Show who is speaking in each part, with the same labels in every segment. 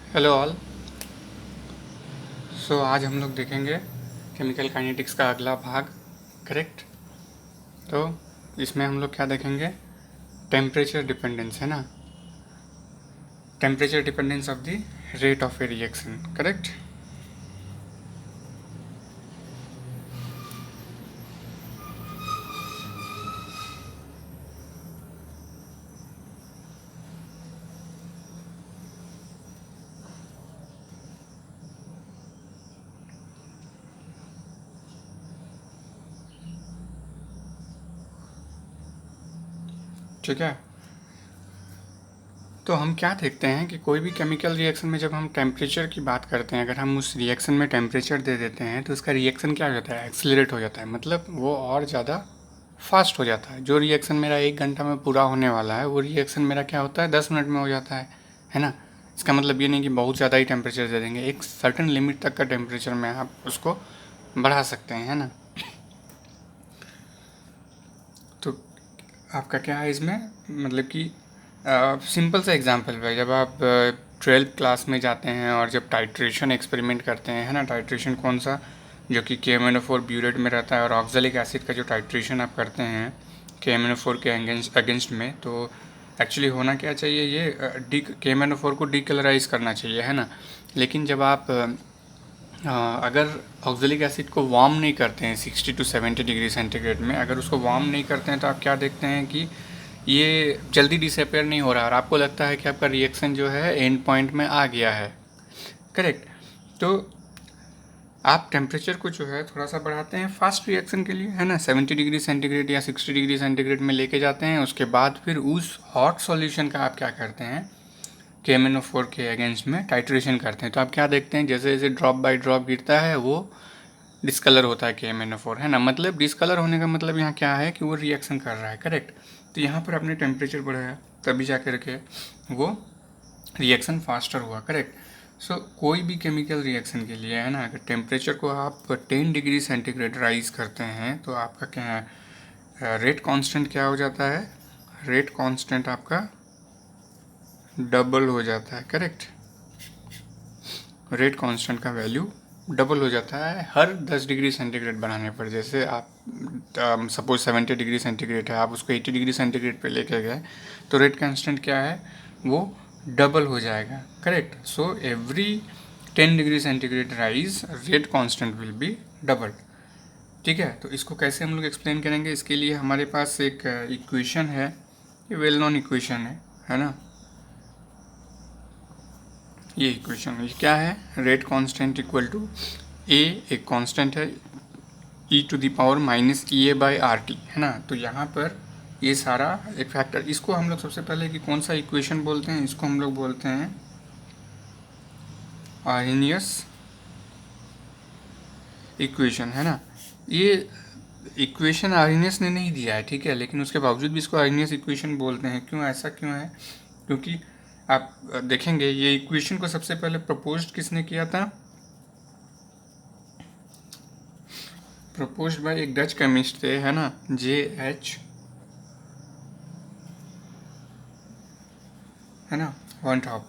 Speaker 1: Hello all. सो आज हम लोग देखेंगे केमिकल काइनेटिक्स का अगला भाग। करेक्ट। तो इसमें हम लोग क्या देखेंगे? टेम्परेचर डिपेंडेंस, है ना? Temperature dependence of the rate of A reaction. Correct. ठीक है। तो हम क्या देखते हैं कि कोई भी केमिकल रिएक्शन में जब हम टेम्परेचर की बात करते हैं, अगर हम उस रिएक्शन में टेम्परेचर दे देते हैं तो उसका रिएक्शन क्या हो जाता है? एक्सीलरेट हो जाता है, मतलब वो और ज़्यादा फास्ट हो जाता है। जो रिएक्शन मेरा 1 घंटा में पूरा होने वाला है वो रिएक्शन मेरा क्या होता है, 10 मिनट में हो जाता है ना? इसका मतलब ये नहीं कि बहुत ज़्यादा ही टेम्परेचर दे देंगे, एक सर्टन लिमिट तक का टेम्परेचर में आप उसको बढ़ा सकते हैं, है ना? तो आपका क्या है इसमें, मतलब कि सिंपल सा एग्जांपल है। जब आप 12th क्लास में जाते हैं और जब टाइट्रेशन एक्सपेरिमेंट करते हैं, है ना? टाइट्रेशन कौन सा? जो कि KMnO4 ब्यूरेट में रहता है, और ऑक्जेलिक एसिड का जो टाइट्रेशन आप करते हैं KMnO4 के अगेंस्ट में, तो एक्चुअली होना क्या चाहिए, ये डी KMnO4 को डीकलराइज करना चाहिए, है ना? लेकिन जब आप अगर ऑक्जेलिक एसिड को वार्म नहीं करते हैं 60 to 70 डिग्री सेंटीग्रेड में, अगर उसको वार्म नहीं करते हैं तो आप क्या देखते हैं कि ये जल्दी डिसअपेयर नहीं हो रहा, और आपको लगता है कि आपका रिएक्शन जो है एंड पॉइंट में आ गया है। करेक्ट। तो आप टेम्परेचर को जो है थोड़ा सा बढ़ाते हैं फास्ट रिएक्शन के लिए, है ना? 70 डिग्री सेंटीग्रेड या 60 डिग्री सेंटीग्रेड में लेके जाते हैं। उसके बाद फिर उस हॉट सॉल्यूशन का आप क्या करते हैं, KMnO4 के अगेंस्ट में टाइट्रेशन करते हैं। तो आप क्या देखते हैं, जैसे जैसे ड्रॉप बाय ड्रॉप गिरता है वो डिस्कलर होता है KMnO4, है ना? मतलब डिस्कलर होने का मतलब यहाँ क्या है कि वो रिएक्शन कर रहा है। करेक्ट। तो यहाँ पर आपने टेम्परेचर बढ़ाया तभी जा करके वो रिएक्शन फास्टर हुआ। करेक्ट। सो कोई भी केमिकल रिएक्शन के लिए, है ना, अगर टेम्परेचर को आप 10 डिग्री सेंटीग्रेड राइज करते हैं तो आपका क्या है, रेट कांस्टेंट क्या हो जाता है? रेट कांस्टेंट आपका डबल हो जाता है। करेक्ट। रेट कांस्टेंट का वैल्यू डबल हो जाता है हर 10 डिग्री सेंटीग्रेड बढ़ाने पर। जैसे आप सपोज 70 डिग्री सेंटीग्रेड है, आप उसको 80 डिग्री सेंटीग्रेड पे लेके गए तो रेट कांस्टेंट क्या है, वो डबल हो जाएगा। Correct. So every 10 degree centigrade rise rate constant will be double. ठीक है। तो इसको कैसे हम लोग एक्सप्लेन करेंगे, इसके लिए हमारे पास एक इक्वेशन है, ये वेल नोन इक्वेशन है ना? ये इक्वेशन ये क्या है, rate constant equal to A, एक कांस्टेंट है, e to the power minus E A by R T, है ना? तो यहाँ पर ये सारा एक फैक्टर, इसको हम लोग सबसे पहले कि कौन सा इक्वेशन बोलते हैं, इसको हम लोग बोलते हैं आर्हेनियस इक्वेशन, है ना? ये इक्वेशन आर्हेनियस ने नहीं दिया है, ठीक है, लेकिन उसके बावजूद भी इसको आर्हेनियस इक्वेशन बोलते हैं। क्यों, ऐसा क्यों है? क्योंकि आप देखेंगे ये इक्वेशन को सबसे पहले प्रपोज्ड किसने किया था? प्रपोज्ड बाय एक डच केमिस्ट थे, है ना, JH, है ना, वन टॉप।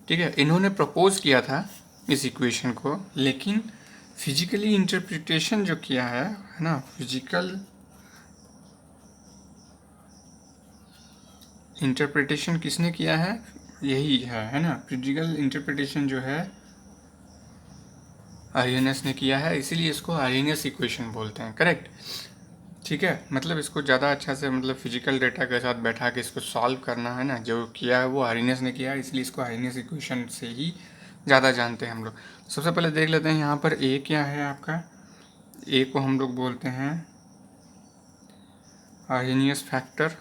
Speaker 1: ठीक है, इन्होंने प्रपोज किया था इस इक्वेशन को, लेकिन फिजिकली इंटरप्रिटेशन जो किया है ना, फिजिकल इंटरप्रिटेशन किसने किया है, यही है ना? फिजिकल इंटरप्रिटेशन जो है आर्हेनियस ने किया है, इसीलिए इसको आर्हेनियस इक्वेशन बोलते हैं। करेक्ट। ठीक है, मतलब इसको ज़्यादा अच्छा से, मतलब फिजिकल डेटा के साथ बैठा के इसको सॉल्व करना, है ना, जो किया है वो आर्हेनियस ने किया है, इसलिए इसको आर्हेनियस इक्वेशन से ही ज़्यादा जानते हैं हम लोग। सबसे पहले देख लेते हैं यहाँ पर ए क्या है आपका। ए को हम लोग बोलते हैं आर्हेनियस फैक्टर,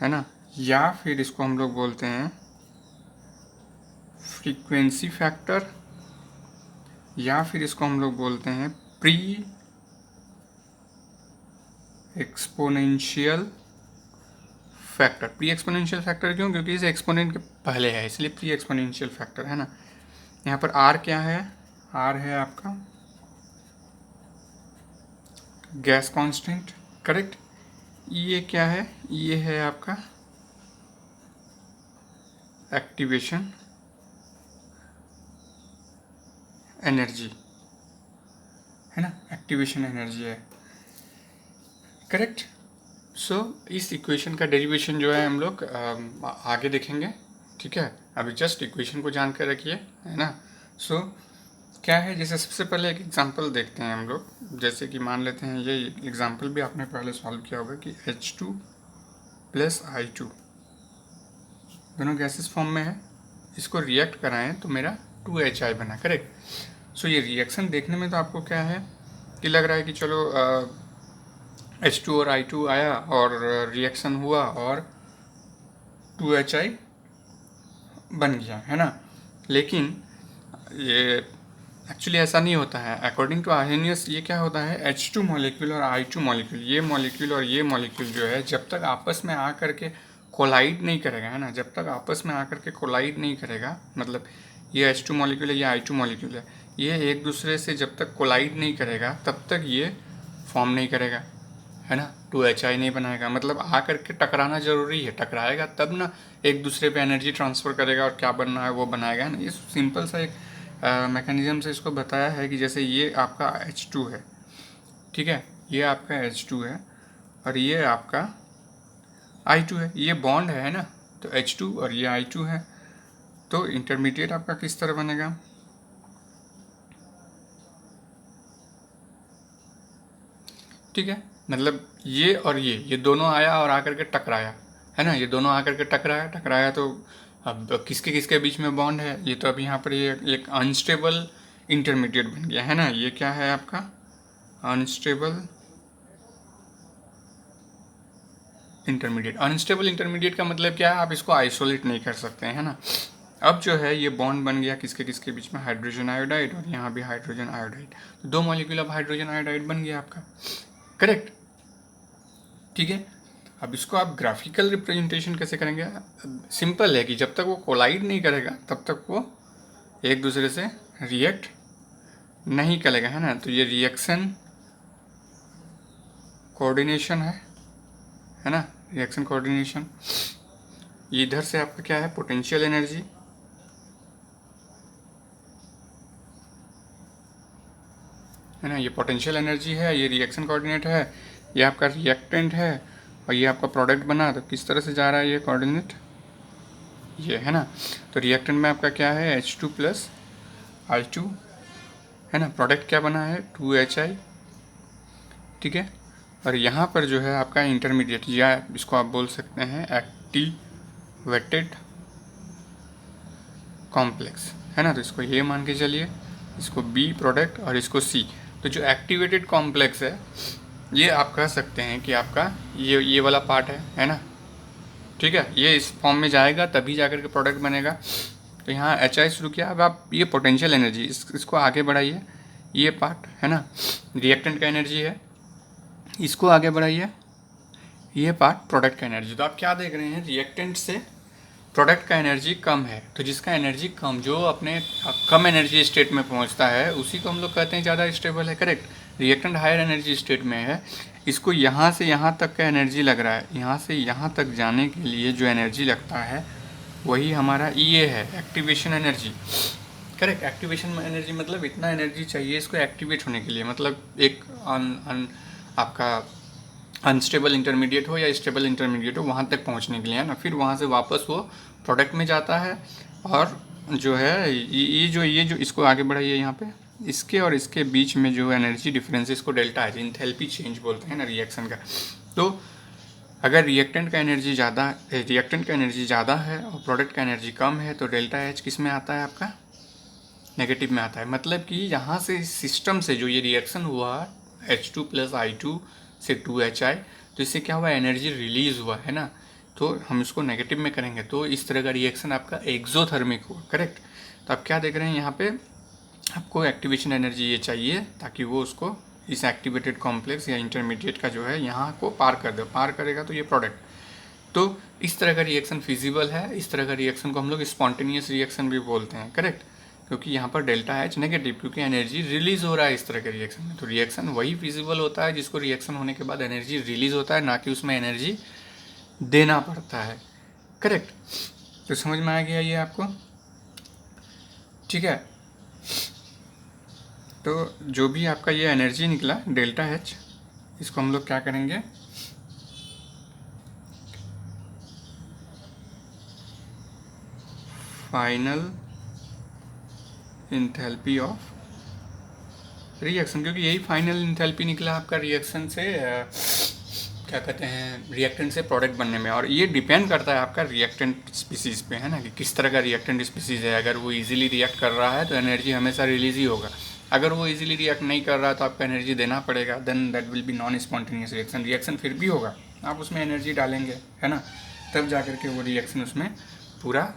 Speaker 1: है ना, या फिर इसको हम लोग बोलते हैं फ्रीक्वेंसी फैक्टर, या फिर इसको हम लोग बोलते हैं pre exponential factor. Pre exponential factor क्यों? क्योंकि इस एक्सपोनेंट के पहले है, इसलिए प्री एक्सपोनेंशियल फैक्टर, है ना? यहाँ पर आर क्या है? आर है आपका गैस कांस्टेंट। करेक्ट। ये क्या है? ये है आपका एक्टिवेशन एनर्जी है ना, एक्टिवेशन एनर्जी है, करेक्ट। सो इस इक्वेशन का डेरिवेशन जो है हम लोग आगे देखेंगे, ठीक है। अभी जस्ट इक्वेशन को जान कर रखिए, है ना। सो क्या है, जैसे सबसे पहले एक एग्जांपल देखते हैं हम लोग। जैसे कि मान लेते हैं, ये एग्जांपल भी आपने पहले सॉल्व किया होगा कि H2 प्लस I2 दोनों गैसेस फॉर्म में है, इसको रिएक्ट कराएं तो मेरा 2HI बना, करेक्ट। सो ये रिएक्शन देखने में तो आपको क्या है कि लग रहा है कि चलो H2 और I2 आया और रिएक्शन हुआ और 2HI बन गया, है ना। लेकिन ये एक्चुअली ऐसा नहीं होता है। अकॉर्डिंग टू आर्हेनियस ये क्या होता है, H2 मॉलिक्यूल और I2 मॉलिक्यूल, ये मॉलिक्यूल और ये मॉलिक्यूल जो है जब तक आपस में आ करके कोलाइड नहीं करेगा, है ना, जब तक आपस में आकर के कोलाइड नहीं करेगा, मतलब ये H2 मॉलिक्यूल है, ये I2 मॉलिक्यूल है, ये एक दूसरे से जब तक कोलाइड नहीं करेगा तब तक ये फॉर्म नहीं करेगा, है ना, 2HI नहीं बनाएगा। मतलब आ करके टकराना जरूरी है, टकराएगा तब ना एक दूसरे पे एनर्जी ट्रांसफ़र करेगा और क्या बनना है वो बनाएगा, है ना। ये सिंपल सा एक मैकेनिज्म से इसको बताया है कि जैसे ये आपका H2 है, ठीक है, ये आपका H2 है और ये आपका I2 है, ये बॉन्ड है ना, तो H2 और ये I2 है, तो इंटरमीडिएट आपका किस तरह बनेगा, ठीक है। मतलब ये और ये दोनों आया और आकर के टकराया, है ना, ये दोनों आकर के टकराया तो अब किसके किसके बीच में बॉन्ड है, ये तो अब यहाँ पर ये एक अनस्टेबल इंटरमीडिएट बन गया, है ना। ये क्या है आपका अनस्टेबल इंटरमीडिएट। अनस्टेबल इंटरमीडिएट का मतलब क्या है, आप इसको आइसोलेट नहीं कर सकते हैं, है ना। अब जो है ये बॉन्ड बन गया किसके किसके बीच में, हाइड्रोजन आयोडाइड और यहाँ भी हाइड्रोजन आयोडाइड, तो दो मॉलिक्यूल अब हाइड्रोजन आयोडाइड बन गया आपका, करेक्ट, ठीक है। अब इसको आप ग्राफिकल रिप्रेजेंटेशन कैसे करेंगे, सिंपल है कि जब तक वो कोलाइड नहीं करेगा तब तक वो एक दूसरे से रिएक्ट नहीं करेगा, है ना। तो ये रिएक्शन कोऑर्डिनेशन है ना, रिएक्शन कोऑर्डिनेशन। इधर से आपका क्या है, पोटेंशियल एनर्जी, है ना, ये पोटेंशियल एनर्जी है, ये रिएक्शन कोऑर्डिनेट है, ये आपका रिएक्टेंट है और ये आपका प्रोडक्ट बना, तो किस तरह से जा रहा है ये कोऑर्डिनेट, ये, है ना। तो रिएक्टेंट में आपका क्या है, H2 प्लस I2, है ना, प्रोडक्ट क्या बना है 2HI, ठीक है। और यहाँ पर जो है आपका इंटरमीडिएट, या इसको आप बोल सकते हैं एक्टिवेटेड कॉम्प्लेक्स, है ना। तो इसको ये मान के चलिए, इसको B प्रोडक्ट और इसको C। तो जो एक्टिवेटेड कॉम्प्लेक्स है ये आप कह सकते हैं कि आपका ये वाला पार्ट है ना, ठीक है। ये इस फॉर्म में जाएगा तभी जाकर के प्रोडक्ट बनेगा। तो यहाँ HI शुरू किया, अब आप ये पोटेंशियल एनर्जी इसको आगे बढ़ाइए, ये पार्ट है ना, रिएक्टेंट का एनर्जी है, इसको आगे बढ़ाइए, ये पार्ट प्रोडक्ट का एनर्जी। तो आप क्या देख रहे हैं, रिएक्टेंट से प्रोडक्ट का एनर्जी कम है, तो जिसका एनर्जी कम, जो अपने कम एनर्जी स्टेट में पहुंचता है उसी को हम लोग कहते हैं ज़्यादा स्टेबल है, correct. Reactant higher energy state में है, इसको यहाँ से यहाँ तक का एनर्जी लग रहा है, यहाँ से यहाँ तक जाने के लिए जो एनर्जी लगता है वही हमारा ये है, activation energy, correct. Activation energy मतलब इतना एनर्जी चाहिए इसको एक्टिवेट होने के लिए, मतलब एक आपका अनस्टेबल इंटरमीडिएट हो या स्टेबल इंटरमीडिएट हो वहाँ तक पहुँचने के लिए, है ना। फिर वहाँ से वापस वो प्रोडक्ट में जाता है और जो है ये जो इसको आगे बढ़ाइए यहाँ पे, इसके और इसके बीच में जो एनर्जी डिफरेंस इसको डेल्टा है, इंथैल्पी चेंज बोलते हैं ना रिएक्शन का। तो अगर रिएक्टेंट का एनर्जी ज़्यादा है और प्रोडक्ट का एनर्जी कम है तो डेल्टा एच किस में आता है, आपका नेगेटिव में आता है। मतलब कि यहाँ से सिस्टम से जो ये रिएक्शन हुआ H2 प्लस I2 से 2HI, तो इससे क्या हुआ, एनर्जी रिलीज हुआ, है ना। तो हम इसको नेगेटिव में करेंगे तो इस तरह का रिएक्शन आपका एक्सोथर्मिक हुआ, करेक्ट। तो आप क्या देख रहे हैं यहाँ पे, आपको एक्टिवेशन एनर्जी ये चाहिए ताकि वो उसको इस एक्टिवेटेड कॉम्प्लेक्स या इंटरमीडिएट का जो है यहाँ को पार कर दे, पार करेगा तो ये प्रोडक्ट। तो इस तरह का रिएक्शन फिजिबल है, इस तरह का रिएक्शन को हम लोग स्पॉन्टेनियस रिएक्शन भी बोलते हैं, करेक्ट, क्योंकि यहाँ पर डेल्टा एच नेगेटिव, क्योंकि एनर्जी रिलीज हो रहा है इस तरह के रिएक्शन में। तो रिएक्शन वही फिजिबल होता है जिसको रिएक्शन होने के बाद एनर्जी रिलीज होता है, ना कि उसमें एनर्जी देना पड़ता है, करेक्ट। तो समझ में आ गया ये आपको, ठीक है। तो जो भी आपका ये एनर्जी निकला डेल्टा एच, इसको हम लोग क्या करेंगे, फाइनल इंथैल्पी ऑफ रिएक्शन, क्योंकि यही फाइनल इंथैल्पी निकला आपका रिएक्शन से क्या कहते हैं, रिएक्टेंट से प्रोडक्ट बनने में। और ये डिपेंड करता है आपका रिएक्टेंट स्पीसीज़ पे, है ना, कि किस तरह का रिएक्टेंट स्पीसीज़ है। अगर वो इजीली रिएक्ट कर रहा है तो एनर्जी हमेशा रिलीज ही होगा। अगर वो इजीली रिएक्ट नहीं कर रहा है तो आपको एनर्जी देना पड़ेगा, then that will be non spontaneous reaction. Reaction फिर भी होगा, आप उसमें एनर्जी डालेंगे, है ना, तब जा करके वो रिएक्शन उसमें पूरा,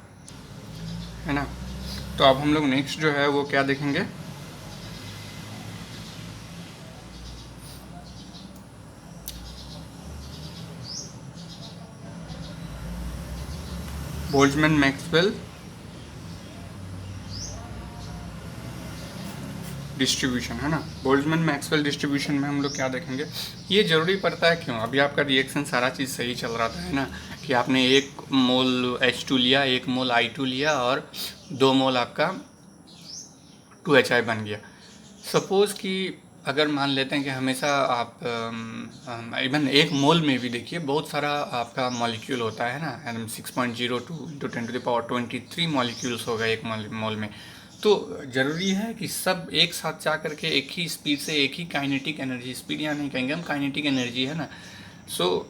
Speaker 1: है ना। तो अब हम लोग नेक्स्ट जो है वो क्या देखेंगे, बोल्ट्जमैन मैक्सवेल डिस्ट्रीब्यूशन, है ना। बोल्ट्जमैन मैक्सवेल डिस्ट्रीब्यूशन में हम लोग क्या देखेंगे, ये जरूरी पड़ता है क्यों, अभी आपका रिएक्शन सारा चीज़ सही चल रहा था, है ना, कि आपने 1 मोल H2 लिया, 1 मोल I2 लिया और 2 मोल आपका 2HI बन गया। सपोज़ कि अगर मान लेते हैं कि हमेशा आप इवन 1 मोल में भी देखिए बहुत सारा आपका मॉलिक्यूल होता है ना, 6.02 × 10⁻23 मॉलिक्यूल्स होगा 1 मोल में। तो ज़रूरी है कि सब एक साथ जा करके एक ही स्पीड से, एक ही काइनेटिक एनर्जी, स्पीड या नहीं कहेंगे हम, काइनेटिक एनर्जी, है ना। सो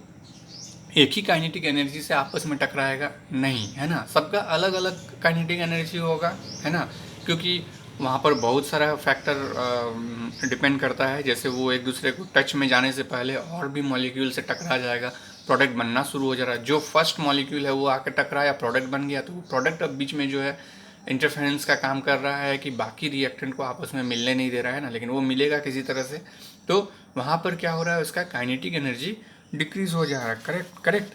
Speaker 1: एक ही काइनेटिक एनर्जी से आपस में टकराएगा नहीं, है ना, सबका अलग अलग काइनेटिक एनर्जी होगा, है ना, क्योंकि वहाँ पर बहुत सारा फैक्टर डिपेंड करता है। जैसे वो एक दूसरे को टच में जाने से पहले और भी मॉलिक्यूल से टकरा जाएगा, प्रोडक्ट बनना शुरू हो जा रहा है। जो फर्स्ट मॉलिक्यूल है वो आकर टकराया, प्रोडक्ट बन गया, तो वो प्रोडक्ट अब बीच में जो है इंटरफेरेंस का काम कर रहा है कि बाकी रिएक्टेंट को आपस में मिलने नहीं दे रहा है ना, लेकिन वो मिलेगा किसी तरह से। तो वहाँ पर क्या हो रहा है, उसका काइनेटिक एनर्जी डिक्रीज हो जा रहा है। Correct correct.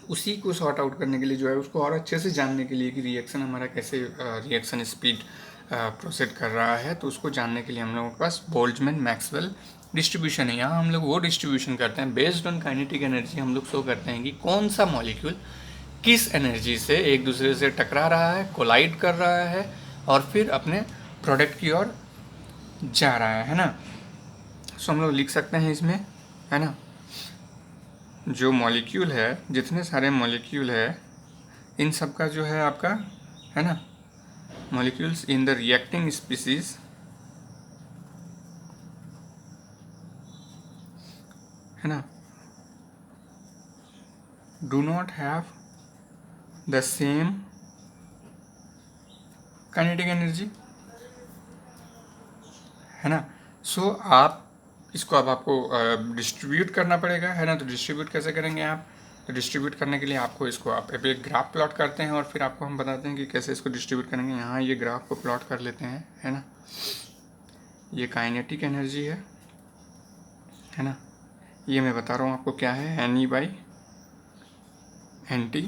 Speaker 1: उसी को सॉर्ट आउट करने के लिए जो है, उसको और अच्छे से जानने के लिए कि रिएक्शन हमारा कैसे रिएक्शन स्पीड प्रोसीड कर रहा है, तो उसको जानने के लिए हम लोगों के पास बोल्ट्जमैन मैक्सवेल डिस्ट्रीब्यूशन है। यहाँ हम लोग वो डिस्ट्रीब्यूशन करते हैं बेस्ड ऑन काइनेटिक एनर्जी। हम लोग शो करते हैं कि कौन सा मॉलिक्यूल किस एनर्जी से एक दूसरे से टकरा रहा है, कोलाइड कर रहा है और फिर अपने प्रोडक्ट की ओर जा रहा है ना। सो हम लोग लिख सकते हैं इसमें, है ना, जो मॉलिक्यूल है, जितने सारे मॉलिक्यूल है, इन सब का जो है आपका, है ना, molecules in the reacting species है ना, do not have the same kinetic energy, है ना। सो आप इसको अब आपको डिस्ट्रीब्यूट करना पड़ेगा, है ना। तो डिस्ट्रीब्यूट कैसे करेंगे आप, तो डिस्ट्रीब्यूट करने के लिए आपको इसको आप एक ग्राफ प्लॉट करते हैं और फिर आपको हम बताते हैं कि कैसे इसको डिस्ट्रीब्यूट करेंगे। यहाँ ये ग्राफ को प्लॉट कर लेते हैं, है ना। ये काइनेटिक एनर्जी है ना, ये मैं बता रहा हूँ आपको क्या है, NE/NT,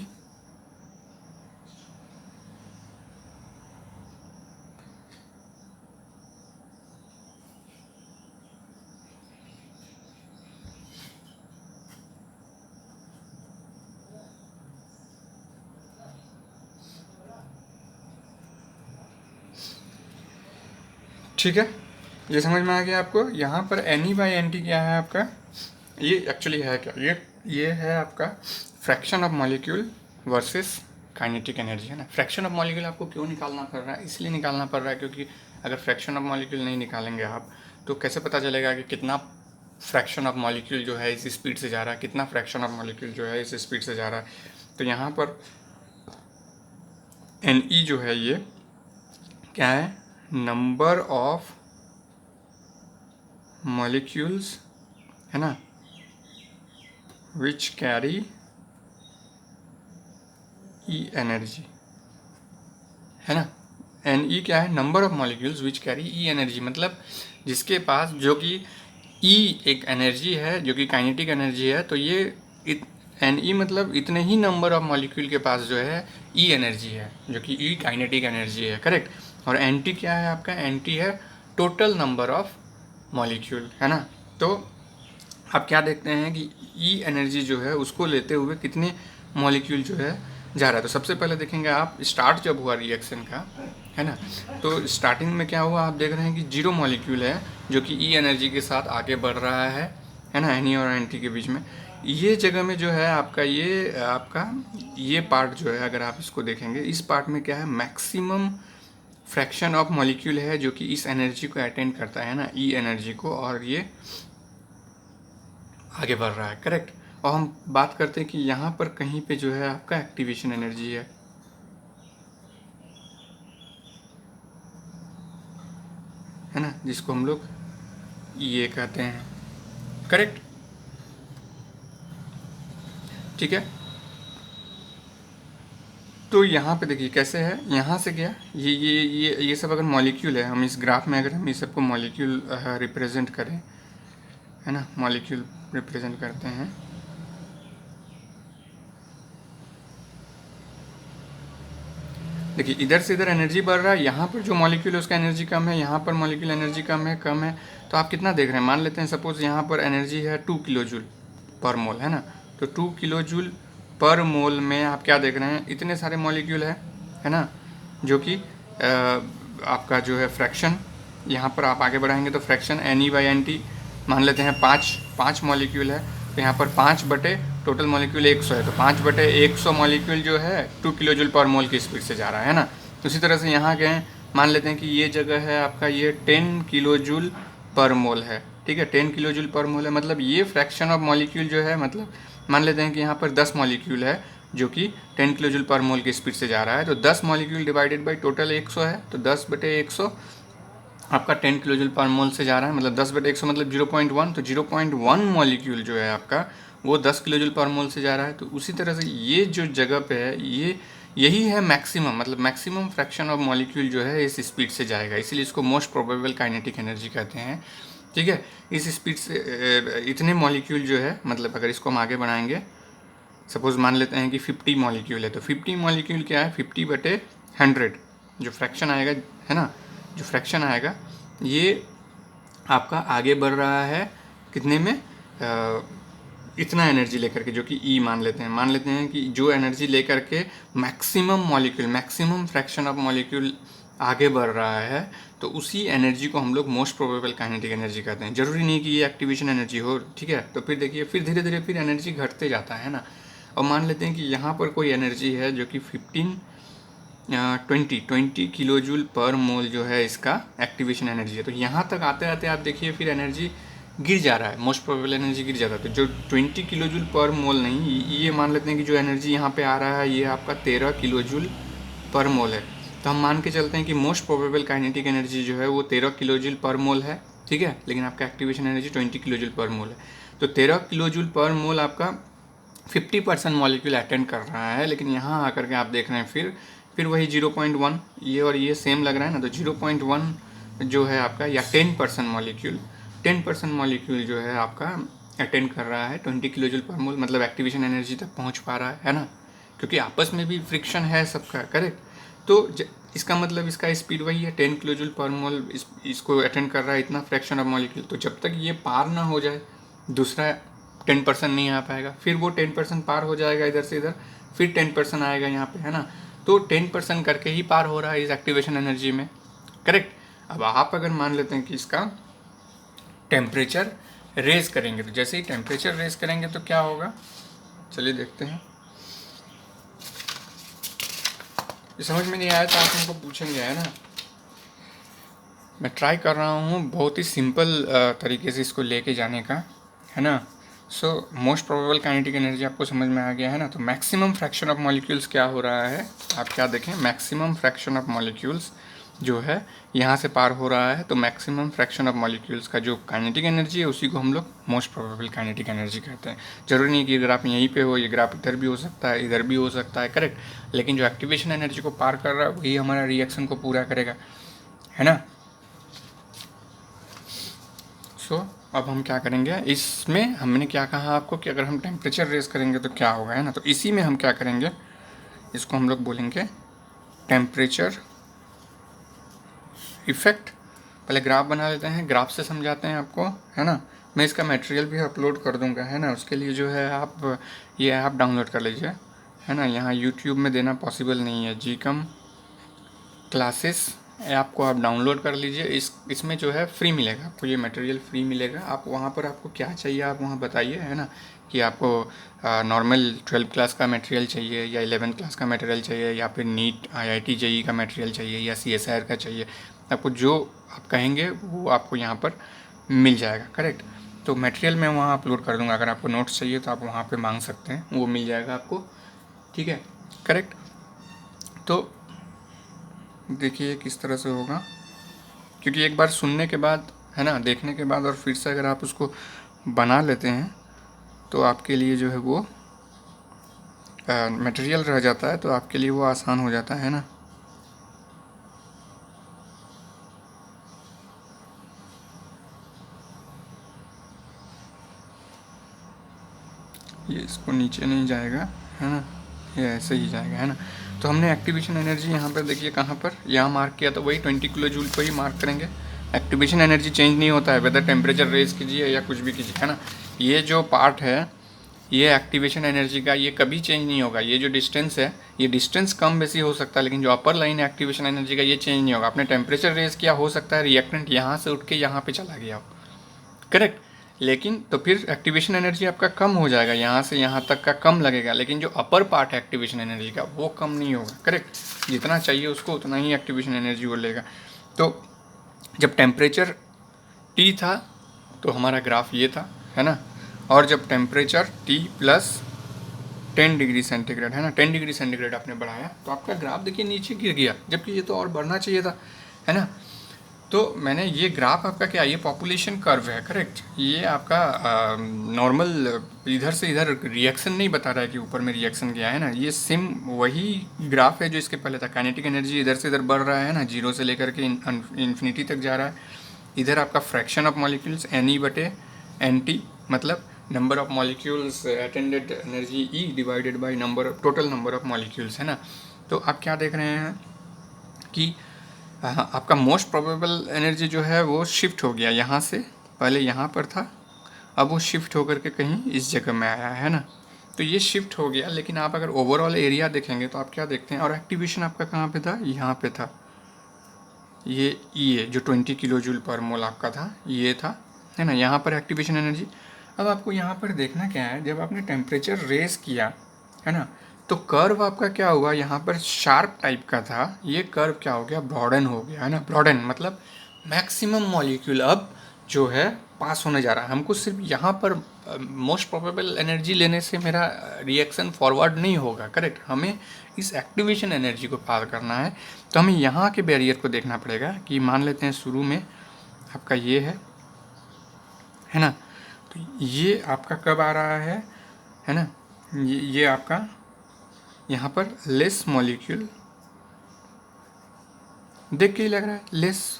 Speaker 1: ठीक है। ये समझ में आ गया आपको। यहाँ पर NE/NT क्या है आपका, ये एक्चुअली है क्या, ये है आपका fraction of molecule versus kinetic energy, है ना। फ्रैक्शन ऑफ मॉलिक्यूल आपको क्यों निकालना पड़ रहा है, इसलिए निकालना पड़ रहा है क्योंकि अगर फ्रैक्शन ऑफ मॉलिक्यूल नहीं निकालेंगे आप तो कैसे पता चलेगा कि कितना फ्रैक्शन ऑफ मॉलिक्यूल जो है इस स्पीड से जा रहा है, कितना फ्रैक्शन ऑफ मॉलिक्यूल जो है इस स्पीड से जा रहा है। तो यहाँ पर NE जो है ये क्या है, नंबर ऑफ मॉलिक्यूल्स, है ना, विच कैरी E एनर्जी, है ना। NE क्या है, number of molecules which carry E energy, मतलब जिसके पास, जो कि E एक एनर्जी है, जो कि काइनेटिक एनर्जी है, तो ये NE मतलब इतने ही नंबर ऑफ मॉलिक्यूल के पास जो है E एनर्जी है, जो कि E काइनेटिक एनर्जी है, करेक्ट। और NT क्या है आपका, NT है टोटल नंबर ऑफ मॉलिक्यूल, है ना। तो आप क्या देखते हैं कि E एनर्जी जो है उसको लेते हुए कितने मॉलिक्यूल जो है जा रहा है। तो सबसे पहले देखेंगे आप स्टार्ट जब हुआ रिएक्शन का, है ना, तो स्टार्टिंग में क्या हुआ, आप देख रहे हैं कि जीरो मॉलिक्यूल है जो कि ई एनर्जी के साथ आगे बढ़ रहा है ना, एन और एन टी के बीच में। ये जगह में जो है आपका ये पार्ट जो है, अगर आप इसको देखेंगे, इस पार्ट में क्या है, मैक्सिमम फ्रैक्शन ऑफ मॉलिक्यूल है जो कि इस एनर्जी को अटेंड करता है ना, ई एनर्जी को, और ये आगे बढ़ रहा है, करेक्ट। और हम बात करते हैं कि यहाँ पर कहीं पे जो है आपका एक्टिवेशन एनर्जी है ना, जिसको हम लोग ये कहते हैं, करेक्ट, ठीक है। तो यहाँ पे देखिए कैसे है, यहाँ से क्या, ये सब अगर मॉलिक्यूल है, हम इस ग्राफ में अगर हम इस सबको मॉलिक्यूल रिप्रेजेंट करें, है ना, मॉलिक्यूल रिप्रेजेंट करते हैं, देखिए इधर से इधर एनर्जी बढ़ रहा है, यहाँ पर जो मॉलिक्यूल है उसका एनर्जी कम है, यहाँ पर मॉलिक्यूल एनर्जी कम है। तो आप कितना देख रहे हैं, मान लेते हैं सपोज यहाँ पर एनर्जी है 2 किलो जूल पर मोल, है ना, तो 2 किलो जूल पर मोल में आप क्या देख रहे हैं, इतने सारे मॉलिक्यूल है ना, जो कि आपका जो है फ्रैक्शन, यहाँ पर आप आगे बढ़ाएंगे तो फ्रैक्शन NE/NT मान लेते हैं 5 मॉलिक्यूल है, तो यहाँ पर 5 बटे टोटल मॉलिक्यूल 100 है, तो 5 बटे 100 मॉलिक्यूल जो है 2 किलो जूल पर मोल की स्पीड से जा रहा है ना। तो उसी तरह से यहाँ गए, मान लेते हैं कि ये जगह है आपका, ये 10 किलो जूल पर मोल है, ठीक है, 10 किलो जूल पर मोल है, मतलब ये फ्रैक्शन ऑफ मॉलिक्यूल जो है, मतलब मान लेते हैं कि यहाँ पर 10 मॉलिक्यूल है जो कि 10 किलो जूल पर मोल की स्पीड से जा रहा है, तो 10 मॉलिक्यूल डिवाइडेड बाई टोटल 100 है, तो 10 बटे 100 आपका 10 किलो जूल पर मोल से जा रहा है, मतलब 10 बटे 100 मतलब 0.1, तो 0.1 मॉलिक्यूल जो है आपका वो 10 किलो जूल पर मोल से जा रहा है। तो उसी तरह से ये जो जगह पे है, यही है मैक्सिमम, मतलब मैक्सिमम फ्रैक्शन ऑफ मॉलिक्यूल जो है इस स्पीड से जाएगा, इसीलिए इसको मोस्ट प्रोबेबल काइनेटिक एनर्जी कहते हैं, ठीक है। इस स्पीड से इतने मॉलिक्यूल जो है, मतलब अगर इसको हम आगे बढ़ाएंगे, सपोज मान लेते हैं कि 50 मॉलिक्यूल है, तो 50 मॉलिक्यूल क्या है, 50 बटे 100 जो फ्रैक्शन आएगा, है ना, जो फ्रैक्शन आएगा ये आपका आगे बढ़ रहा है कितने में, इतना एनर्जी लेकर के, जो कि ई मान लेते हैं कि जो एनर्जी लेकर के maximum molecule, maximum fraction of molecule आगे बढ़ रहा है, तो उसी एनर्जी को हम लोग मोस्ट प्रोबेबल काइनेटिक एनर्जी कहते हैं। जरूरी नहीं कि ये एक्टिवेशन एनर्जी हो, ठीक है। तो फिर देखिए, फिर धीरे धीरे फिर एनर्जी घटते जाता है ना, और मान लेते हैं कि यहाँ पर कोई एनर्जी है जो कि 20 किलो जूल पर मोल जो है इसका एक्टिवेशन एनर्जी है। तो यहाँ तक आते आते आप देखिए फिर एनर्जी गिर जा रहा है, मोस्ट प्रोबेबल एनर्जी गिर जाता है। तो जो 20 किलो जूल पर मोल नहीं, ये मान लेते हैं कि जो एनर्जी यहाँ पे आ रहा है ये आपका 13 किलो जूल पर मोल है। तो हम मान के चलते हैं कि मोस्ट प्रोबेबल काइनेटिक एनर्जी जो है वो 13 किलो जूल पर मोल है, ठीक है, लेकिन आपका एक्टिवेशन एनर्जी 20 किलो जूल पर मोल है। तो 13 किलो जूल पर मोल आपका 50% मॉलिक्यूल अटेंड कर रहा है, लेकिन यहाँ आकर के आप देख रहे हैं फिर वही 0.1, ये और ये सेम लग रहा है ना, तो 0.1 जो है आपका, या 10% मॉलिक्यूल जो है आपका अटेंड कर रहा है 20 किलो जूल पर मोल, मतलब एक्टिवेशन एनर्जी तक पहुँच पा रहा है ना, क्योंकि आपस में भी फ्रिक्शन है सबका, करेक्ट। तो इसका मतलब इसका स्पीड वही है 10 किलो जूल पर मोल, इसको अटेंड कर रहा है इतना फ्रैक्शन ऑफ मॉलिक्यूल। तो जब तक ये पार ना हो जाए, दूसरा 10% नहीं आ पाएगा, फिर वो 10% पार हो जाएगा इधर से इधर, फिर 10% आएगा यहाँ पे, है ना। तो 10% करके ही पार हो रहा है इस एक्टिवेशन एनर्जी में, करेक्ट। अब आप अगर मान लेते हैं कि इसका टेम्परेचर रेज करेंगे, तो जैसे ही टेम्परेचर रेज करेंगे तो क्या होगा, चलिए देखते हैं। ये समझ में नहीं आया तो आप हमको पूछेंगे, है ना। मैं ट्राई कर रहा हूँ बहुत ही सिंपल तरीके से इसको लेके जाने का, है ना। So most probable kinetic energy आपको समझ में आ गया है ना। तो मैक्सिमम फ्रैक्शन ऑफ मॉलिक्यूल्स क्या हो रहा है, आप क्या देखें, मैक्सिमम फ्रैक्शन ऑफ मॉलिक्यूल्स जो है यहाँ से पार हो रहा है, तो मैक्सिमम फ्रैक्शन ऑफ मॉलिक्यूल्स का जो काइनेटिक एनर्जी है उसी को हम लोग मोस्ट प्रोबेबल काइनेटिक एनर्जी कहते हैं। जरूरी नहीं कि ग्राफ यहीं पे हो, ये ग्राफ इधर भी हो सकता है, इधर भी हो सकता है, करेक्ट, लेकिन जो एक्टिवेशन एनर्जी को पार कर रहा है वही हमारा रिएक्शन को पूरा करेगा, है ना। सो अब हम क्या करेंगे, इसमें हमने क्या कहा आपको कि अगर हम टेम्परेचर रेज करेंगे तो क्या होगा, है ना। तो इसी में हम क्या करेंगे, इसको हम लोग बोलेंगे टेम्परेचर इफेक्ट। पहले ग्राफ बना लेते हैं, ग्राफ से समझाते हैं आपको, है ना। मैं इसका मटेरियल भी अपलोड कर दूंगा, है ना, उसके लिए जो है आप ये ऐप डाउनलोड कर लीजिए, है ना। यहाँ यूट्यूब में देना पॉसिबल नहीं है। जीकम क्लासेस ऐप को आप डाउनलोड कर लीजिए। इसमें जो है फ्री मिलेगा आपको, ये मटेरियल फ्री मिलेगा। आप वहाँ पर आपको क्या चाहिए आप वहाँ बताइए, है ना, कि आपको नॉर्मल 12 क्लास का मटेरियल चाहिए या 11 क्लास का मटेरियल चाहिए या फिर नीट IIT JEE का मटेरियल चाहिए या CSIR का चाहिए। आपको जो आप कहेंगे वो आपको यहाँ पर मिल जाएगा, करेक्ट। तो मटेरियल मैं वहाँ अपलोड कर दूँगा। अगर आपको नोट्स चाहिए तो आप वहाँ पर मांग सकते हैं, वो मिल जाएगा आपको, ठीक है, करेक्ट। तो देखिए किस तरह से होगा, क्योंकि एक बार सुनने के बाद, है ना, देखने के बाद और फिर से अगर आप उसको बना लेते हैं तो आपके लिए जो है वो मटेरियल रह जाता है, तो आपके लिए वो आसान हो जाता है ना। ये इसको नीचे नहीं जाएगा, है ना, ये ऐसे ही जाएगा, है ना। तो हमने एक्टिवेशन एनर्जी यहाँ पर देखिए कहाँ पर, यहाँ मार्क किया, तो वही 20 किलो जूल को ही मार्क करेंगे। एक्टिवेशन एनर्जी चेंज नहीं होता है, वेदर टेम्परेचर रेज कीजिए या कुछ भी कीजिए, है ना। ये जो पार्ट है ये एक्टिवेशन एनर्जी का, ये कभी चेंज नहीं होगा। ये जो डिस्टेंस है, ये डिस्टेंस कम बेसी हो सकता है, लेकिन जो अपर लाइन है एक्टिवेशन एनर्जी का, ये चेंज नहीं होगा। आपने टेम्परेचर रेज किया, हो सकता है रिएक्टेंट यहाँ से उठ के यहाँ पे चला गया हो, करेक्ट, लेकिन तो फिर एक्टिवेशन एनर्जी आपका कम हो जाएगा, यहाँ से यहाँ तक का कम लगेगा, लेकिन जो अपर पार्ट है एक्टिवेशन एनर्जी का वो कम नहीं होगा, करेक्ट। जितना चाहिए उसको उतना ही एक्टिवेशन एनर्जी वो लेगा। तो जब टेम्परेचर T था तो हमारा ग्राफ ये था, है ना, और जब temperature T plus 10 degree centigrade, है ना, 10 डिग्री सेंटीग्रेड आपने बढ़ाया तो आपका ग्राफ देखिए नीचे गिर गया, जबकि ये तो और बढ़ना चाहिए था, है ना। तो मैंने ये ग्राफ आपका क्या, ये पॉपुलेशन कर्व है, करेक्ट। ये आपका नॉर्मल इधर से इधर रिएक्शन नहीं बता रहा है कि ऊपर में रिएक्शन गया, है ना। ये सिम वही ग्राफ है जो इसके पहले था। काइनेटिक एनर्जी इधर से इधर बढ़ रहा है ना, जीरो से लेकर के इन्फिनिटी तक जा रहा है। इधर आपका फ्रैक्शन ऑफ मॉलिक्यूल्स NE/NT, मतलब number of molecules attended energy E divided by total number of molecules, है ना। तो आप क्या देख रहे हैं कि आपका मोस्ट प्रोबेबल एनर्जी जो है वो शिफ्ट हो गया यहाँ से, पहले यहाँ पर था, अब वो शिफ्ट होकर के कहीं इस जगह में आया है ना। तो ये शिफ्ट हो गया, लेकिन आप अगर ओवरऑल एरिया देखेंगे तो आप क्या देखते हैं, और एक्टिवेशन आपका कहाँ पे था, यहाँ पे था। ये जो 20 किलो जूल पर मोल आपका था ये था, है ना, यहाँ पर एक्टिवेशन एनर्जी। अब आपको यहाँ पर देखना क्या है, जब आपने टेम्परेचर रेज किया, है ना, तो कर्व आपका क्या हुआ, यहाँ पर शार्प टाइप का था, ये कर्व क्या हो गया, ब्रॉडन हो गया, है ना। ब्रॉडन मतलब मैक्सिमम मॉलिक्यूल अब जो है पास होने जा रहा है। हमको सिर्फ यहाँ पर मोस्ट प्रोबेबल एनर्जी लेने से मेरा रिएक्शन फॉरवर्ड नहीं होगा, करेक्ट। हमें इस एक्टिवेशन एनर्जी को पार करना है, तो हमें यहाँ के बैरियर को देखना पड़ेगा कि मान लेते हैं शुरू में आपका ये है ना, तो ये आपका कब आ रहा है ना, ये आपका यहाँ पर लेस मॉलिक्यूल देख के ही लग रहा है, less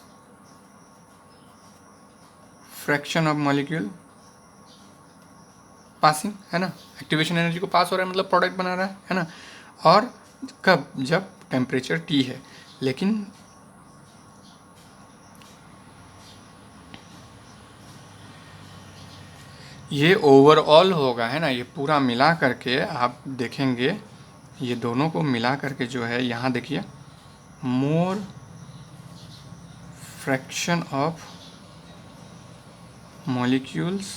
Speaker 1: fraction of molecule passing, है ना। एक्टिवेशन एनर्जी को पास हो रहा है मतलब प्रोडक्ट बना रहा है ना। और कब, जब टेम्परेचर T है, लेकिन ये ओवरऑल होगा, है ना, ये पूरा मिला करके आप देखेंगे, ये दोनों को मिला करके जो है यहाँ देखिए, मोर फ्रैक्शन ऑफ मॉलिक्यूल्स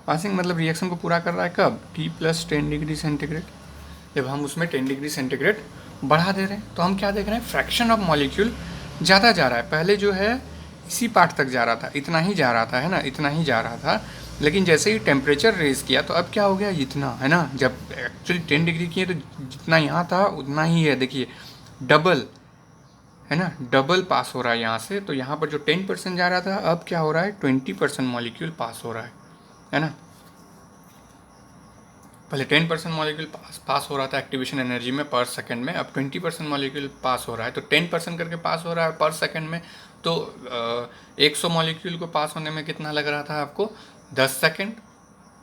Speaker 1: पासिंग, मतलब रिएक्शन को पूरा कर रहा है कब, T प्लस 10 डिग्री सेंटीग्रेड। जब हम उसमें 10 डिग्री सेंटीग्रेड बढ़ा दे रहे हैं तो हम क्या देख रहे हैं, फ्रैक्शन ऑफ मॉलिक्यूल ज़्यादा जा रहा है। पहले जो है इसी पार्ट तक जा रहा था, इतना ही जा रहा था, है ना, इतना ही जा रहा था, लेकिन जैसे ही टेम्परेचर रेज किया तो अब क्या हो गया, इतना, है ना। जब एक्चुअली 10 डिग्री किए तो जितना यहाँ था उतना ही है, देखिए डबल, है ना, डबल पास हो रहा है यहाँ से। तो यहाँ पर जो 10% जा रहा था अब क्या हो रहा है, 20% मॉलिक्यूल पास हो रहा है ना। पहले 10% मॉलिक्यूल पास हो रहा था एक्टिवेशन एनर्जी में पर सेकंड में, अब 20% मॉलिक्यूल पास हो रहा है। तो 10% करके पास हो रहा है पर सेकंड में, तो 100 मॉलिक्यूल को पास होने में कितना लग रहा था आपको, 10 सेकंड।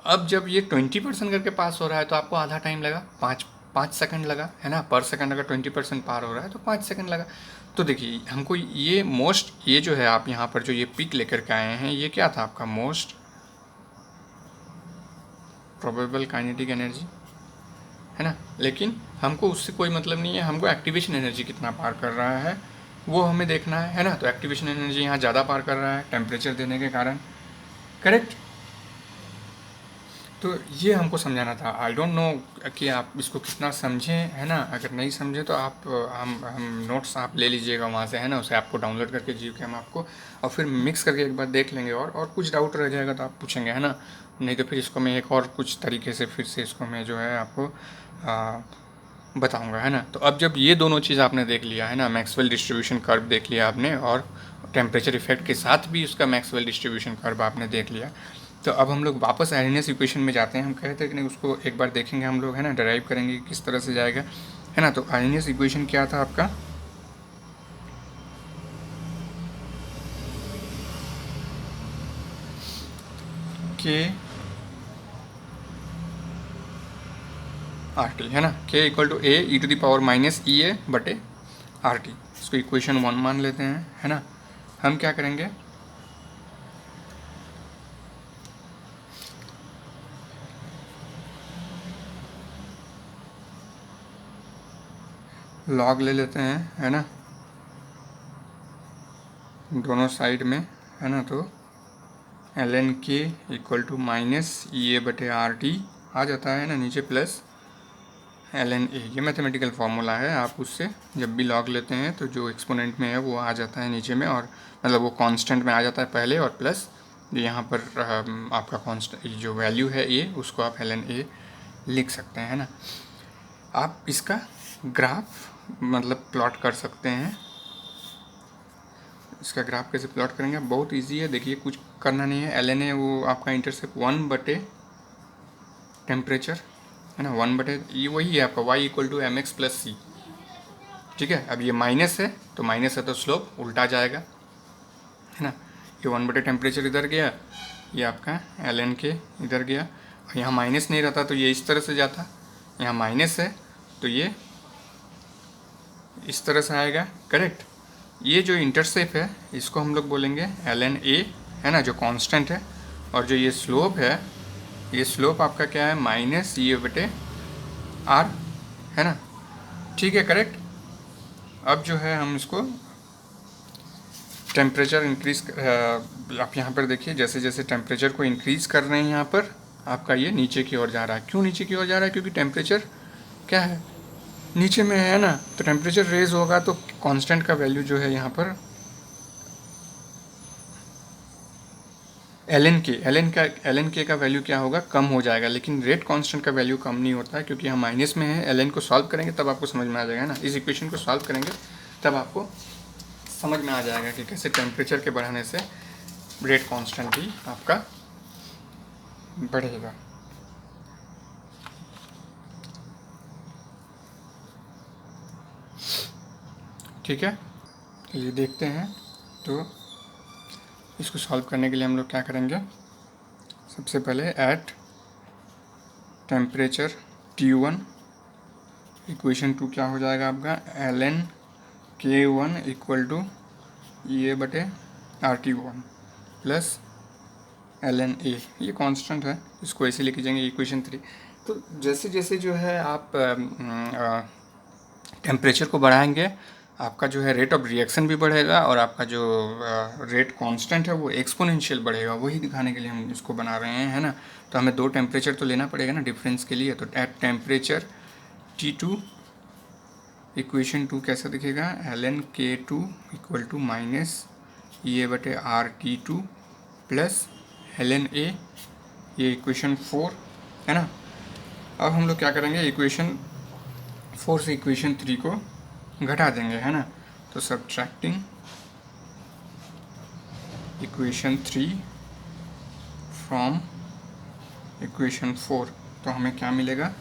Speaker 1: अब जब ये 20% करके पास हो रहा है तो आपको आधा टाइम लगा, 5 सेकंड लगा, है ना। पर सेकंड अगर 20% पार हो रहा है तो 5 सेकंड लगा। तो देखिए हमको ये जो है, आप यहाँ पर जो ये पिक लेकर के आए हैं, ये क्या था आपका, मोस्ट प्रोबेबल काइनेटिक एनर्जी, है ना। लेकिन हमको उससे कोई मतलब नहीं है, हमको एक्टिवेशन एनर्जी कितना पार कर रहा है वो हमें देखना है ना। तो एक्टिवेशन एनर्जी यहाँ ज़्यादा पार कर रहा है टेम्परेचर देने के कारण, करेक्ट। तो ये हमको समझाना था। आई डोंट नो कि आप इसको कितना समझें, है ना। अगर नहीं समझे तो आप हम नोट्स आप ले लीजिएगा वहाँ से, है ना। उसे आपको डाउनलोड करके जीव के हम आपको और फिर मिक्स करके एक बार देख लेंगे, और कुछ डाउट रह जाएगा तो आप पूछेंगे, है ना। नहीं तो फिर इसको मैं एक और कुछ तरीके से फिर से इसको मैं जो है आपको बताऊंगा, है ना। तो अब जब ये दोनों चीज़ आपने देख लिया, है ना, मैक्सवेल डिस्ट्रीब्यूशन कर्व देख लिया आपने, और टेम्परेचर इफेक्ट के साथ भी उसका मैक्सवेल डिस्ट्रीब्यूशन कर्व आपने देख लिया, तो अब हम लोग वापस आर्हेनियस इक्वेशन में जाते हैं। हम कह रहे थे कि नहीं, उसको एक बार देखेंगे हम लोग, है ना, डराइव करेंगे किस तरह से जाएगा, है ना। तो आर्हेनियस इक्वेशन क्या था आपका, के आर टी, है ना। K equal to A e to the power minus E A बटे आर टी। इसको इक्वेशन 1 मान लेते हैं, है ना। हम क्या करेंगे, लॉग ले लेते हैं, है ना, दोनों साइड में, है ना। तो एल एन के equal to minus E A बटे आर टी आ जाता है ना नीचे, प्लस एल एन ए। ये मैथमेटिकल फार्मूला है, आप उससे जब भी लॉग लेते हैं तो जो एक्सपोनेंट में है वो आ जाता है नीचे में, और मतलब वो कांस्टेंट में आ जाता है पहले, और प्लस यहाँ पर आपका कांस्टेंट जो वैल्यू है ए, उसको आप एल एन ए लिख सकते हैं, है ना। आप इसका ग्राफ मतलब प्लॉट कर सकते हैं। इसका ग्राफ कैसे प्लॉट करेंगे, बहुत इजी है। देखिए, कुछ करना नहीं है। एल एन ए वो आपका इंटरसेप्ट 1 बटे टेम्परेचर, है ना, 1 बटे, ये वही है आपका y equal to m x plus c. ठीक है, अब ये माइनस है तो माइनस है तो स्लोप उल्टा जाएगा, है ना। ये 1 बटे टेम्परेचर इधर गया, ये आपका एल एन के इधर गया, और यहाँ माइनस नहीं रहता तो ये इस तरह से जाता, यहाँ माइनस है तो ये इस तरह से आएगा, करेक्ट। ये जो इंटरसेप्ट है इसको हम लोग बोलेंगे एल एन ए, है ना, जो कांस्टेंट है। और जो ये स्लोप है, ये स्लोप आपका क्या है, माइनस ये बटे आर, है ना। ठीक है, करेक्ट। अब जो है हम इसको टेम्परेचर इंक्रीज, आप यहाँ पर देखिए, जैसे जैसे टेम्परेचर को इंक्रीज कर रहे हैं यहाँ पर आपका ये नीचे की ओर जा रहा है। क्यों नीचे की ओर जा रहा है, क्योंकि टेम्परेचर क्या है, नीचे में है ना। तो टेम्परेचर रेज होगा तो कांस्टेंट का वैल्यू जो है यहाँ पर एल एन के का वैल्यू क्या होगा, कम हो जाएगा। लेकिन रेट कांस्टेंट का वैल्यू कम नहीं होता है, क्योंकि यहाँ माइनस में है। एल एन को सॉल्व करेंगे तब आपको समझ में आ जाएगा ना, इस इक्वेशन को सॉल्व करेंगे तब आपको समझ में आ जाएगा कि कैसे टेम्परेचर के बढ़ाने से रेट कांस्टेंट भी आपका बढ़ेगा। ठीक है, ये देखते हैं। तो इसको सॉल्व करने के लिए हम लोग क्या करेंगे, सबसे पहले एट टेम्परेचर T1 इक्वेशन 2 क्या हो जाएगा आपका, एल एन के 1 इक्वल टू ये बटे R T 1 plus l n a, ये कांस्टेंट है, इसको ऐसे लेके जाएंगे इक्वेशन 3। तो जैसे जैसे जो है आप टेम्परेचर को बढ़ाएंगे, आपका जो है रेट ऑफ रिएक्शन भी बढ़ेगा, और आपका जो रेट कांस्टेंट है वो एक्सपोनेंशियल बढ़ेगा। वही दिखाने के लिए हम इसको बना रहे हैं, है ना। तो हमें 2 टेम्परेचर तो लेना पड़ेगा ना डिफरेंस के लिए। तो एट टेम्परेचर T2 इक्वेशन 2 कैसा दिखेगा, एल एन के 2 इक्वल टू माइनस ये बटे R T 2 plus l n a, ये इक्वेशन 4, है ना। अब हम लोग क्या करेंगे, इक्वेशन 4 से इक्वेशन 3 को घटा देंगे, है ना। तो सब्ट्रैक्टिंग इक्वेशन 3 फ्रॉम इक्वेशन 4, तो हमें क्या मिलेगा,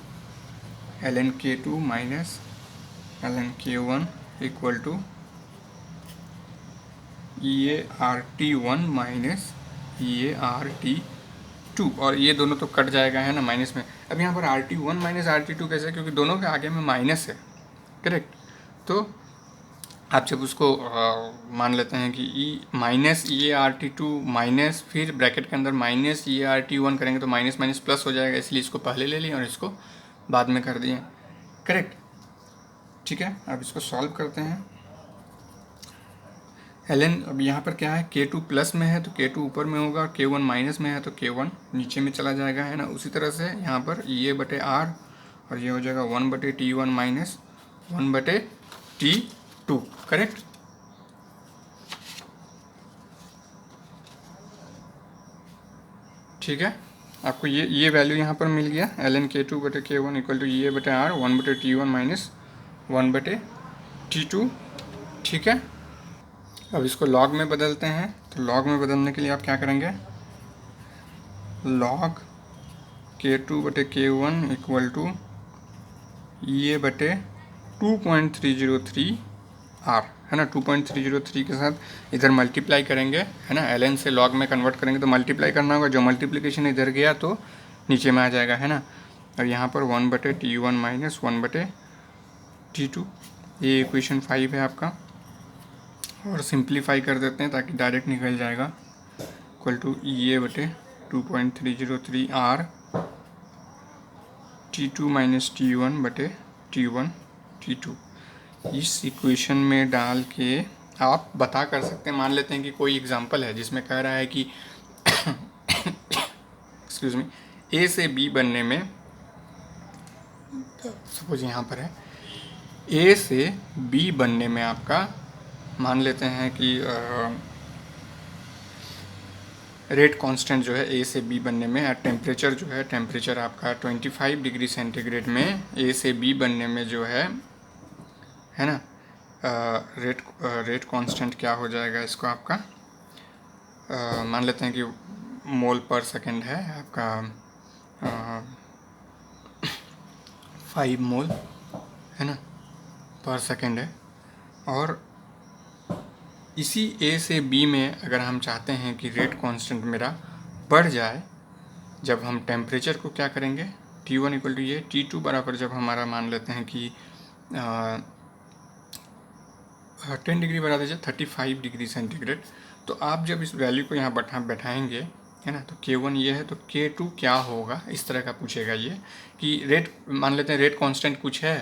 Speaker 1: एल एन के 2 माइनस एल एन के 1 equal to E A R T 1 minus E A R T 2, और ये दोनों तो कट जाएगा, है ना, माइनस में। अब यहाँ पर are T 1 minus are T 2 कैसे, क्योंकि दोनों के आगे में माइनस है, करेक्ट। तो आप जब उसको मान लेते हैं कि ई माइनस ई ए आर टी 2 माइनस, फिर ब्रैकेट के अंदर माइनस ई ए आर टी 1 करेंगे तो माइनस माइनस प्लस हो जाएगा, इसलिए इसको पहले ले लें और इसको बाद में कर दिए, करेक्ट। ठीक है, अब इसको सॉल्व करते हैं। ln अब यहाँ पर क्या है, k2 प्लस में है तो k2 ऊपर में होगा, और k1 माइनस में है तो k1 नीचे में चला जाएगा, है ना। उसी तरह से यहाँ पर ये बटे r और ये हो जाएगा 1/t1 माइनस 1/t2, करेक्ट। ठीक है, आपको ये वैल्यू यहाँ पर मिल गया, ln k2/k1 इक्वल टू ये बटे r 1/t1 माइनस 1/t2। ठीक है, अब इसको लॉग में बदलते हैं। तो लॉग में बदलने के लिए आप क्या करेंगे, लॉग k2/k1 इक्वल टू ये बटे 2.303 r, है ना। 2.303 के साथ इधर मल्टीप्लाई करेंगे, है ना। ln से लॉग में कन्वर्ट करेंगे तो मल्टीप्लाई करना होगा, जो मल्टीप्लिकेशन इधर गया तो नीचे में आ जाएगा, है ना। और यहाँ पर 1/t1 माइनस 1/t2, ये इक्वेशन 5 है आपका। और सिंप्लीफाई कर देते हैं ताकि डायरेक्ट निकल जाएगा, इक्वल टू ये बटे 2.303 r t2 माइनस t1 बटे t1 t2। इस इक्वेशन में डाल के आप बता कर सकते हैं, मान लेते हैं कि कोई एग्जांपल है जिसमें कह रहा है कि एक्सक्यूज मी, ए से बी बनने में, सपोज यहाँ पर है ए से बी बनने में आपका, मान लेते हैं कि रेट कांस्टेंट जो है ए से बी बनने में, टेम्परेचर जो है, टेम्परेचर आपका 25 डिग्री सेंटीग्रेड में ए से बी बनने में जो है ना, रेट कांस्टेंट क्या हो जाएगा इसको आपका, मान लेते हैं कि मोल पर सेकंड है आपका 5 मोल, है ना, पर सेकंड है। और इसी ए से बी में अगर हम चाहते हैं कि रेट कांस्टेंट मेरा बढ़ जाए, जब हम टेम्परेचर को क्या करेंगे, T1 इक्वल टू ये, T2 बराबर जब हमारा मान लेते हैं कि 10 डिग्री बढ़ा दीजिए 35 डिग्री सेंटीग्रेड, तो आप जब इस वैल्यू को यहाँ बैठाएंगे, है ना, तो K1 ये है तो K2 क्या होगा, इस तरह का पूछेगा ये कि रेट, मान लेते हैं रेट कांस्टेंट कुछ है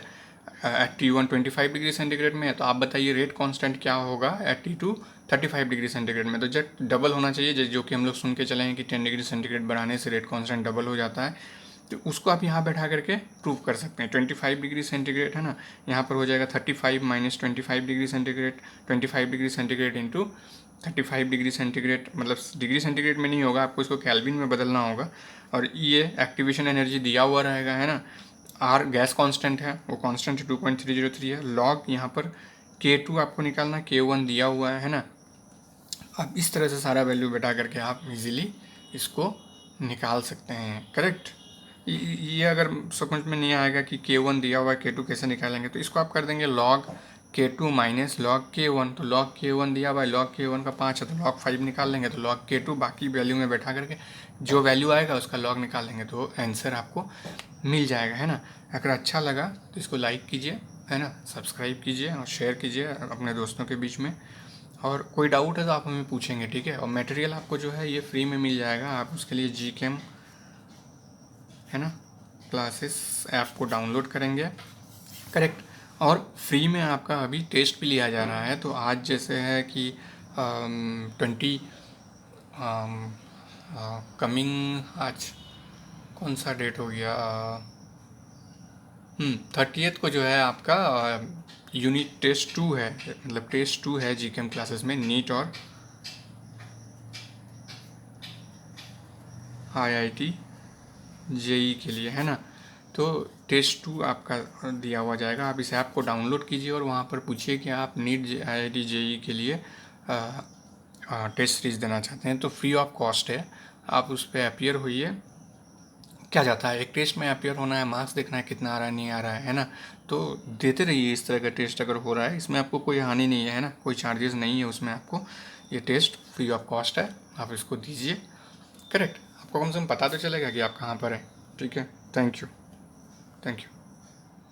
Speaker 1: एट T1 25 डिग्री सेंटीग्रेड में है, तो आप बताइए रेट कांस्टेंट क्या होगा एट T2 35 डिग्री सेंटीग्रेड में। तो जब डबल होना चाहिए, जो कि हम लोग सुन के चले हैं कि 10 डिग्री सेंटीग्रेड बढ़ाने से रेट कांस्टेंट डबल हो जाता है, तो उसको आप यहाँ बैठा करके प्रूव कर सकते हैं। 25 डिग्री सेंटीग्रेड है ना, यहाँ पर हो जाएगा 35 minus 25 degree centigrade, 25 degree centigrade into 35 degree centigrade, मतलब डिग्री सेंटीग्रेड में नहीं होगा, आपको इसको केल्विन में बदलना होगा। और ये एक्टिवेशन एनर्जी दिया हुआ रहेगा, है ना। आर गैस कांस्टेंट है, वो कांस्टेंट 2.303 है। लॉग यहाँ पर K2 आपको निकालना, K1 दिया हुआ है ना। अब इस तरह से सारा वैल्यू बैठा करके आप इजीली इसको निकाल सकते हैं, करेक्ट। ये अगर समझ में नहीं आएगा कि K1 दिया हुआ है, K2 कैसे निकालेंगे, तो इसको आप कर देंगे log K2 minus log K1। तो log K1 दिया हुआ है, log K1 का 5 है तो log 5 निकाल लेंगे, तो log K2 बाकी वैल्यू में बैठा करके जो वैल्यू आएगा उसका log निकाल लेंगे, तो आंसर आपको मिल जाएगा, है ना। अगर अच्छा लगा तो इसको लाइक कीजिए, है ना, सब्सक्राइब कीजिए और शेयर कीजिए अपने दोस्तों के बीच में। और कोई डाउट है तो आप हमें पूछेंगे, ठीक है। और मटेरियल आपको जो है ये फ्री में मिल जाएगा, आप उसके लिए GChem, है ना, क्लासेस ऐप को डाउनलोड करेंगे, करेक्ट। और फ्री में आपका अभी टेस्ट भी लिया जा रहा है। तो आज जैसे है कि 20 कमिंग, आज कौन सा डेट हो गया, 30th को जो है आपका यूनिट टेस्ट 2 है, मतलब टेस्ट 2 है GChem क्लासेस में, नीट और IIT JEE के लिए, है ना। तो टेस्ट 2 आपका दिया हुआ जाएगा, आप इस ऐप को डाउनलोड कीजिए और वहाँ पर पूछिए कि आप नीट IIT JEE के लिए टेस्ट सीरीज देना चाहते हैं, तो फ्री ऑफ कॉस्ट है। आप उस पर अपीयर होइए, क्या जाता है, एक टेस्ट में अपीयर होना है, मार्क्स देखना है कितना आ रहा है नहीं आ रहा है ना। तो देते रहिए इस तरह का टेस्ट अगर हो रहा है, इसमें आपको कोई हानि नहीं है ना, कोई चार्जेस नहीं है उसमें, आपको ये टेस्ट फ्री ऑफ कॉस्ट है, आप इसको दीजिए, करेक्ट। आपको कम से कम पता तो चलेगा कि आप कहाँ पर हैं, ठीक है। Thank you, thank you.